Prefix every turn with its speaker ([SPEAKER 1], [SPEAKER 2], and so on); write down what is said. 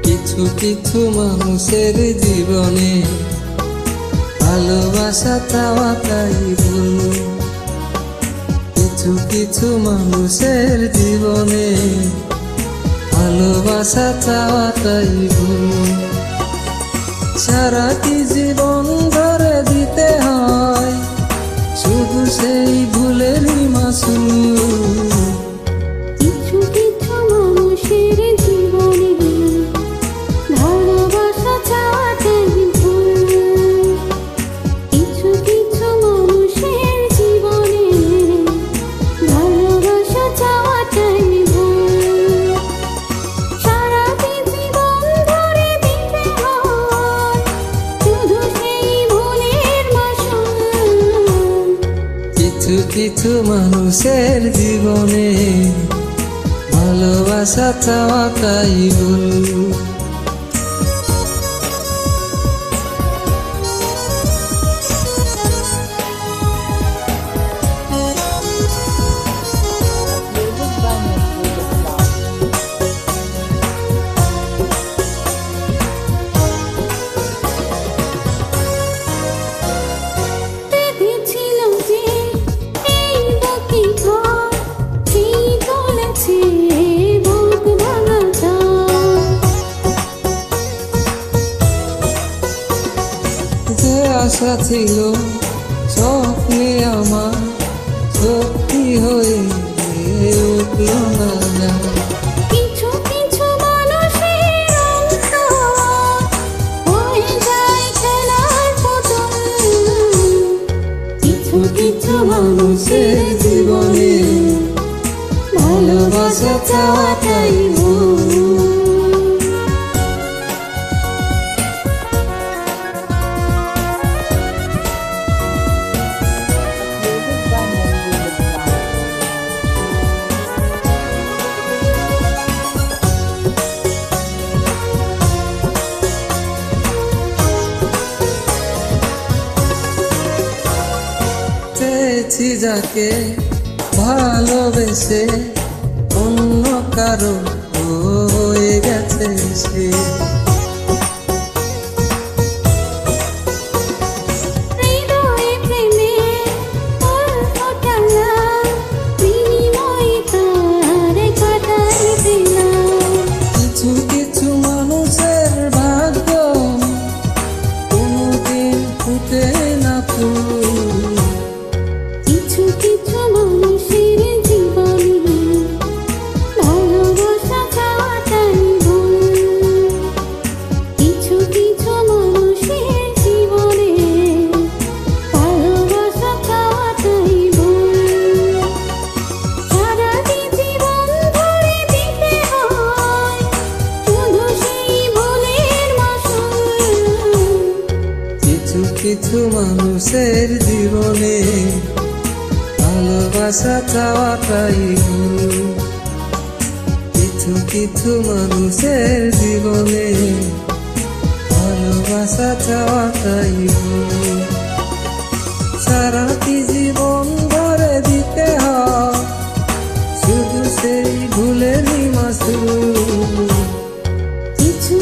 [SPEAKER 1] কিছু কিছু মানুষের জীবনে ভালোবাসা চাওয়াটাই ভুল। কিছু কিছু মানুষের জীবনে ভালোবাসা চাওয়াটাই ভুল। সারাটি জীবন ধরে দিতে হয় শুধু সেই ভুলেরই মাসুল।
[SPEAKER 2] কিছু কিছু মানুষের জীবনে ভালোবাসা চাওয়াটাই ভুল। কিছু কিছু মানুষের জীবনে ভালোবাসা চাওয়াটাই ভুল। সারাটি জীবন ধরে দিতে হয় শুধু সেই ভুলের মাসুল।
[SPEAKER 1] কিছু কিছু মানুষের জীবনে ভালোবাসা চাওয়াটাই ভুল।
[SPEAKER 2] দেখেছিল যে এই বুকে ঘর, সেই বলেছে বুক ভাঙা ঝড়।
[SPEAKER 1] যে আশা ছিল স্বপ্নে আমার সত্যি হয়ে উঠল না।
[SPEAKER 2] কিছু কিছু মানুষের অন্তর হয়ে যায় খেলার পুতুল।
[SPEAKER 1] কিছু কিছু মানুষের জীবনে ভালোবাসা চাওয়াটাই ভুল। চেয়েছি যাকে ভালোবেসে অন্য কারো হয়ে গেছে সে।
[SPEAKER 2] হৃদয়ে প্রেমের ফোঁটা বিনিময়ে তার কাটাই দিলাম।
[SPEAKER 1] কিছু কিছু মানুষের ভাগ্য কোনোদিন ফুটে না ফুল।
[SPEAKER 2] কিছু কিছু মানুষের জীবনে ভালোবাসা চাওয়াটাই ভুল। কিছু কিছু মানুষের জীবনে ভালোবাসা চাওয়াটাই ভুল। সারাটি জীবন ধরে দিতে হয় শুধু সেই ভুলের মাসুল।
[SPEAKER 1] কিছু কিছু মানুষের জীবনে ভালোবাসা চাওয়াটাই ভুল। কিছু কিছু মানুষের জীবনে ভালোবাসা চাওয়াটাই ভুল। সারাটি জীবন ধরে দিতে হয় শুধু সেই ভুলেরই মাসুল।
[SPEAKER 2] কিছু